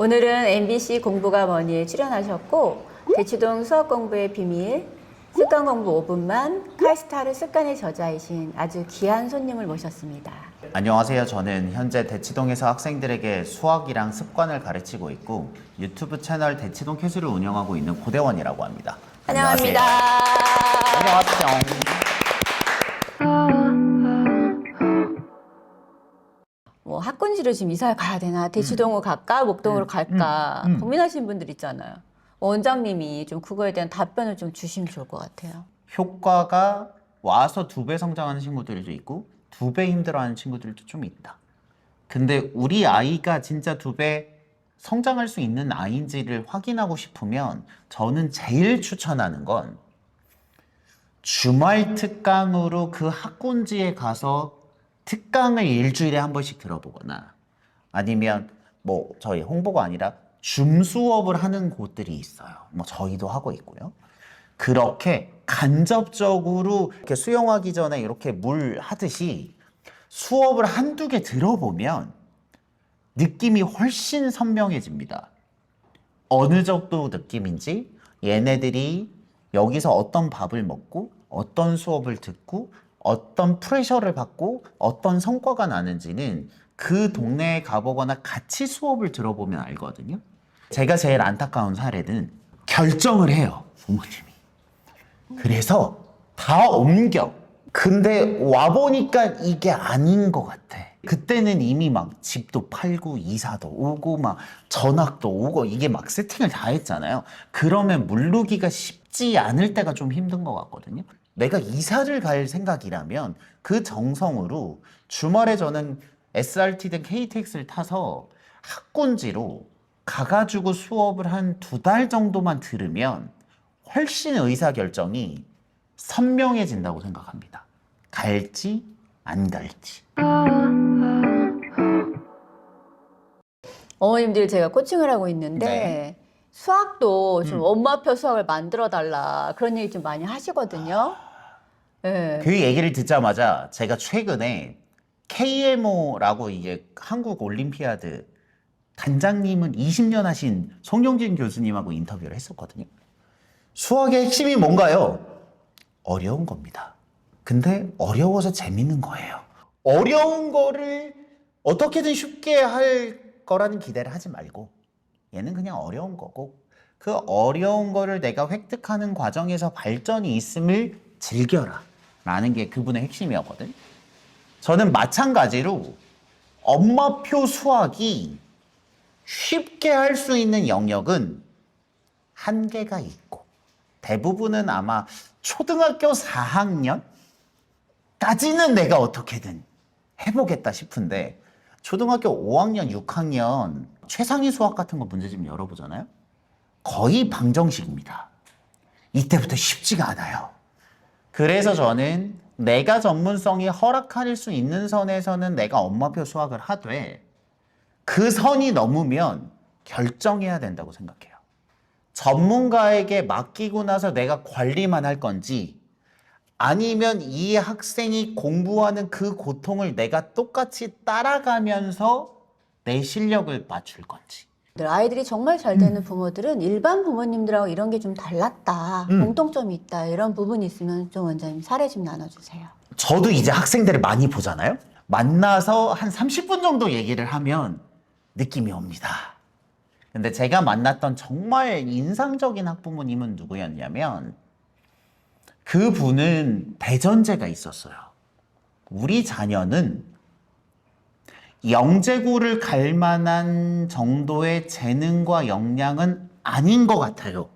오늘은 MBC 공부가 뭐니에 출연하셨고 대치동 수학 공부의 비밀, 습관 공부 5분만, 칼스타르 습관의 저자이신 아주 귀한 손님을 모셨습니다. 안녕하세요. 저는 현재 대치동에서 학생들에게 수학이랑 습관을 가르치고 있고 유튜브 채널 대치동 캐슬을 운영하고 있는 고대원이라고 합니다. 환영합니다. 안녕하세요. 뭐 학군지로 지금 이사를 가야 되나, 대치동으로 갈까, 목동으로 갈까 고민하시는 분들 있잖아요. 원장님이 좀 그거에 대한 답변을 좀 주시면 좋을 것 같아요. 효과가 와서 2배 성장하는 친구들도 있고 2배 힘들어하는 친구들도 좀 있다. 근데 우리 아이가 진짜 2배 성장할 수 있는 아이인지를 확인하고 싶으면 저는 제일 추천하는 건 주말 특강으로 그 학군지에 가서 특강을 일주일에 한 번씩 들어보거나 아니면 뭐 저희 홍보가 아니라 줌 수업을 하는 곳들이 있어요. 뭐 저희도 하고 있고요. 그렇게 간접적으로 이렇게 수영하기 전에 이렇게 물 하듯이 수업을 한두 개 들어보면 느낌이 훨씬 선명해집니다. 어느 정도 느낌인지, 얘네들이 여기서 어떤 밥을 먹고 어떤 수업을 듣고 어떤 프레셔를 받고 어떤 성과가 나는지는 그 동네에 가보거나 같이 수업을 들어보면 알거든요. 제가 제일 안타까운 사례는 결정을 해요, 부모님이. 그래서 다 옮겨. 근데 와보니까 이게 아닌 것 같아. 그때는 이미 막 집도 팔고 이사도 오고 막 전학도 오고 이게 막 세팅을 다 했잖아요. 그러면 물르기가 쉽지 않을 때가 좀 힘든 것 같거든요. 내가 이사를 갈 생각이라면 그 정성으로 주말에 저는 SRT든 KTX를 타서 학군지로 가가지고 수업을 한 2달 정도만 들으면 훨씬 의사결정이 선명해진다고 생각합니다. 갈지 안 갈지. 어머님들 제가 코칭을 하고 있는데 네. 수학도 좀 엄마표 수학을 만들어 달라 그런 얘기 좀 많이 하시거든요. 네. 그 얘기를 듣자마자 제가 최근에 KMO라고 이게 한국 올림피아드 단장님은 20년 하신 송영진 교수님하고 인터뷰를 했었거든요. 수학의 핵심이 뭔가요? 어려운 겁니다. 근데 어려워서 재밌는 거예요. 어려운 거를 어떻게든 쉽게 할 거라는 기대를 하지 말고 얘는 그냥 어려운 거고 그 어려운 거를 내가 획득하는 과정에서 발전이 있음을 즐겨라 라는 게 그분의 핵심이었거든. 저는 마찬가지로 엄마표 수학이 쉽게 할 수 있는 영역은 한계가 있고 대부분은 아마 초등학교 4학년까지는 내가 어떻게든 해보겠다 싶은데 초등학교 5학년, 6학년 최상위 수학 같은 거 문제집 열어보잖아요. 거의 방정식입니다. 이때부터 쉽지가 않아요. 그래서 저는 내가 전문성이 허락할 수 있는 선에서는 내가 엄마표 수학을 하되 그 선이 넘으면 결정해야 된다고 생각해요. 전문가에게 맡기고 나서 내가 관리만 할 건지 아니면 이 학생이 공부하는 그 고통을 내가 똑같이 따라가면서 내 실력을 맞출 건지. 아이들이 정말 잘 되는 부모들은 일반 부모님들하고 이런 게 좀 달랐다, 공통점이 있다 이런 부분이 있으면 좀 원장님 사례 좀 나눠주세요. 저도 이제 학생들을 많이 보잖아요. 만나서 한 30분 정도 얘기를 하면 느낌이 옵니다. 근데 제가 만났던 정말 인상적인 학부모님은 누구였냐면 그분은 대전제가 있었어요. 우리 자녀는 영재고를 갈 만한 정도의 재능과 역량은 아닌 것 같아요.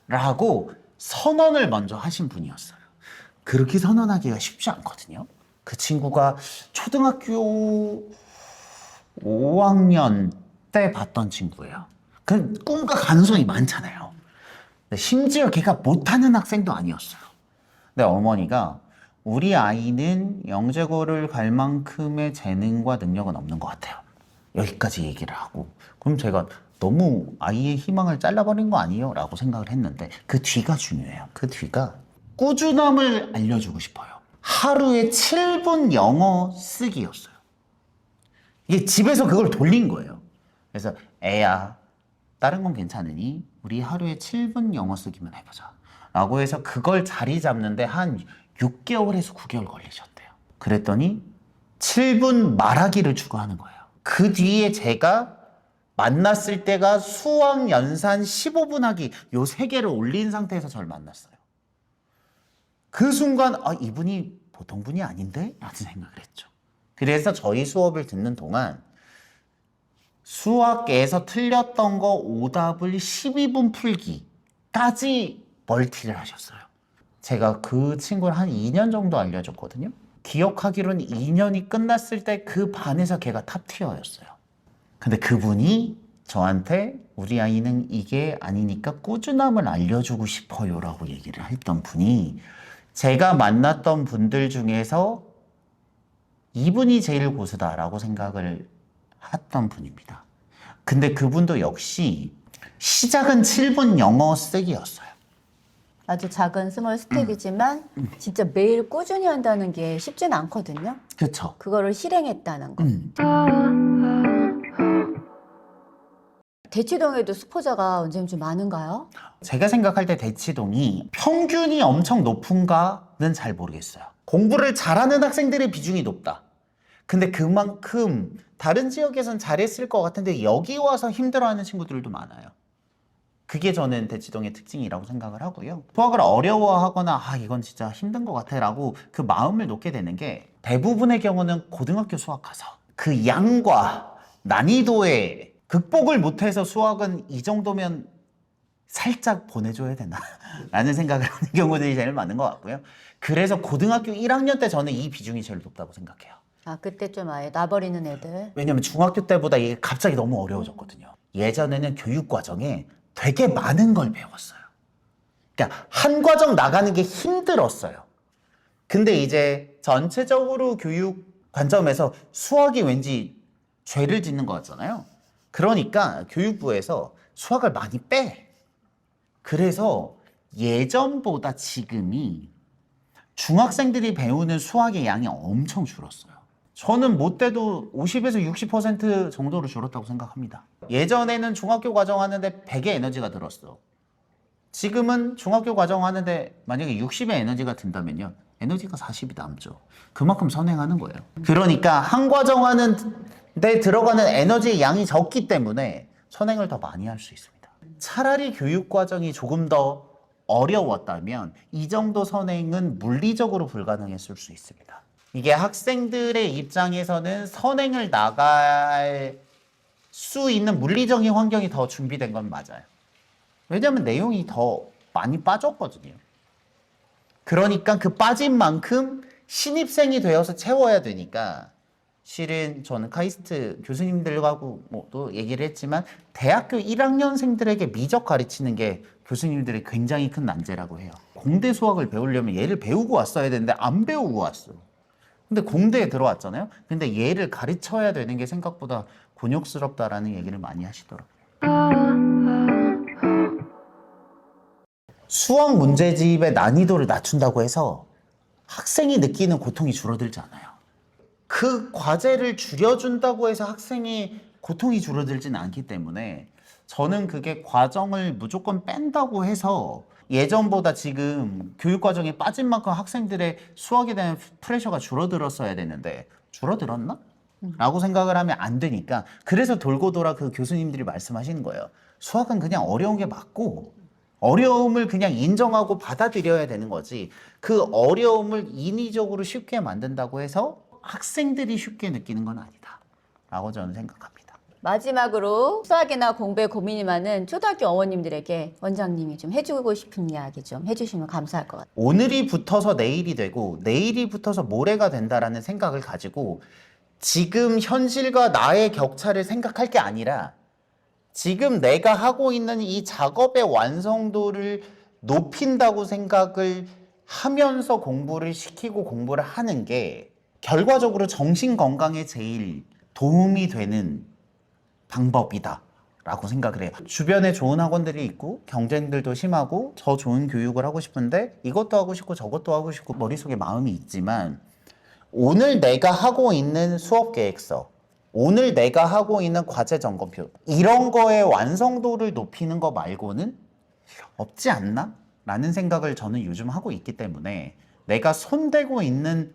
라고 선언을 먼저 하신 분이었어요. 그렇게 선언하기가 쉽지 않거든요. 그 친구가 초등학교 5학년 때 봤던 친구예요. 그 꿈과 가능성이 많잖아요. 심지어 걔가 못하는 학생도 아니었어요. 근데 어머니가 우리 아이는 영재고를 갈 만큼의 재능과 능력은 없는 것 같아요. 여기까지 얘기를 하고 그럼 제가 너무 아이의 희망을 잘라버린 거 아니에요? 라고 생각을 했는데 그 뒤가 중요해요. 그 뒤가 꾸준함을 알려주고 싶어요. 하루에 7분 영어 쓰기였어요. 이게 집에서 그걸 돌린 거예요. 그래서 애야, 다른 건 괜찮으니 우리 하루에 7분 영어 쓰기만 해보자 라고 해서 그걸 자리 잡는데 한 6개월에서 9개월 걸리셨대요. 그랬더니 7분 말하기를 추구하는 거예요. 그 뒤에 제가 만났을 때가 수학 연산 15분 하기 요 3개를 올린 상태에서 저를 만났어요. 그 순간 이분이 보통 분이 아닌데? 라는 생각을 했죠. 그래서 저희 수업을 듣는 동안 수학에서 틀렸던 거 오답을 12분 풀기까지 멀티를 하셨어요. 제가 그 친구를 한 2년 정도 알려줬거든요. 기억하기로는 2년이 끝났을 때 그 반에서 걔가 탑티어였어요. 근데 그분이 저한테 우리 아이는 이게 아니니까 꾸준함을 알려주고 싶어요 라고 얘기를 했던 분이 제가 만났던 분들 중에서 이분이 제일 고수다라고 생각을 했던 분입니다. 근데 그분도 역시 시작은 7분 영어 쓰기였어요. 아주 작은 스몰 스텝이지만 진짜 매일 꾸준히 한다는 게 쉽진 않거든요. 그렇죠. 그거를 실행했다는 거. 대치동에도 수포자가 언제쯤 좀 많은가요? 제가 생각할 때 대치동이 평균이 엄청 높은가는 잘 모르겠어요. 공부를 잘하는 학생들의 비중이 높다. 근데 그만큼 다른 지역에선 잘했을 것 같은데 여기 와서 힘들어하는 친구들도 많아요. 그게 저는 대치동의 특징이라고 생각을 하고요. 수학을 어려워하거나 이건 진짜 힘든 것 같아 라고 그 마음을 놓게 되는 게 대부분의 경우는 고등학교 수학 가서 그 양과 난이도에 극복을 못해서 수학은 이 정도면 살짝 보내줘야 되나 라는 생각을 하는 경우들이 제일 많은 것 같고요. 그래서 고등학교 1학년 때 저는 이 비중이 제일 높다고 생각해요. 그때 좀 아예 놔버리는 애들. 왜냐면 중학교 때보다 이게 갑자기 너무 어려워졌거든요. 예전에는 교육 과정에 되게 많은 걸 배웠어요. 그러니까 한 과정 나가는 게 힘들었어요. 근데 이제 전체적으로 교육 관점에서 수학이 왠지 죄를 짓는 것 같잖아요. 그러니까 교육부에서 수학을 많이 빼. 그래서 예전보다 지금이 중학생들이 배우는 수학의 양이 엄청 줄었어요. 저는 못돼도 50에서 60% 정도로 줄었다고 생각합니다. 예전에는 중학교 과정 하는데 100의 에너지가 들었어. 지금은 중학교 과정 하는데 만약에 60의 에너지가 든다면요. 에너지가 40이 남죠. 그만큼 선행하는 거예요. 그러니까 한 과정 하는데 들어가는 에너지의 양이 적기 때문에 선행을 더 많이 할 수 있습니다. 차라리 교육 과정이 조금 더 어려웠다면 이 정도 선행은 물리적으로 불가능했을 수 있습니다. 이게 학생들의 입장에서는 선행을 나갈 수 있는 물리적인 환경이 더 준비된 건 맞아요. 왜냐하면 내용이 더 많이 빠졌거든요. 그러니까 그 빠진 만큼 신입생이 되어서 채워야 되니까 실은 저는 카이스트 교수님들하고 또 얘기를 했지만 대학교 1학년생들에게 미적 가르치는 게 교수님들의 굉장히 큰 난제라고 해요. 공대 수학을 배우려면 얘를 배우고 왔어야 되는데 안 배우고 왔어. 근데 공대에 들어왔잖아요. 근데 얘를 가르쳐야 되는 게 생각보다 곤욕스럽다라는 얘기를 많이 하시더라고요. 수학 문제집의 난이도를 낮춘다고 해서 학생이 느끼는 고통이 줄어들지 않아요. 그 과제를 줄여준다고 해서 학생이 고통이 줄어들지는 않기 때문에 저는 그게 과정을 무조건 뺀다고 해서 예전보다 지금 교육과정에 빠진 만큼 학생들의 수학에 대한 프레셔가 줄어들었어야 되는데 줄어들었나? 라고 생각을 하면 안 되니까 그래서 돌고 돌아 그 교수님들이 말씀하시는 거예요. 수학은 그냥 어려운 게 맞고 어려움을 그냥 인정하고 받아들여야 되는 거지 그 어려움을 인위적으로 쉽게 만든다고 해서 학생들이 쉽게 느끼는 건 아니다 라고 저는 생각합니다. 마지막으로 수학이나 공부에 고민이 많은 초등학교 어머님들에게 원장님이 좀 해주고 싶은 이야기 좀 해주시면 감사할 것 같아요. 오늘이 붙어서 내일이 되고 내일이 붙어서 모레가 된다라는 생각을 가지고 지금 현실과 나의 격차를 생각할 게 아니라 지금 내가 하고 있는 이 작업의 완성도를 높인다고 생각을 하면서 공부를 시키고 공부를 하는 게 결과적으로 정신 건강에 제일 도움이 되는 방법이다 라고 생각을 해요. 주변에 좋은 학원들이 있고 경쟁들도 심하고 더 좋은 교육을 하고 싶은데 이것도 하고 싶고 저것도 하고 싶고 머릿속에 마음이 있지만 오늘 내가 하고 있는 수업 계획서 오늘 내가 하고 있는 과제 점검표 이런 거의 완성도를 높이는 거 말고는 없지 않나? 라는 생각을 저는 요즘 하고 있기 때문에 내가 손대고 있는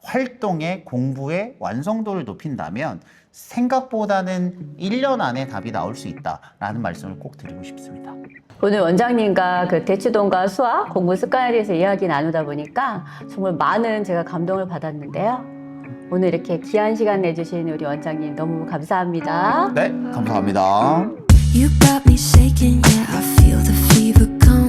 활동의 공부의 완성도를 높인다면 생각보다는 1년 안에 답이 나올 수 있다라는 말씀을 꼭 드리고 싶습니다. 오늘 원장님과 그 대치동과 수학 공부 습관에 대해서 이야기 나누다 보니까 정말 많은 제가 감동을 받았는데요. 오늘 이렇게 귀한 시간 내주신 우리 원장님 너무 감사합니다. 네, 감사합니다. You got me shaking, yeah, I feel the fever come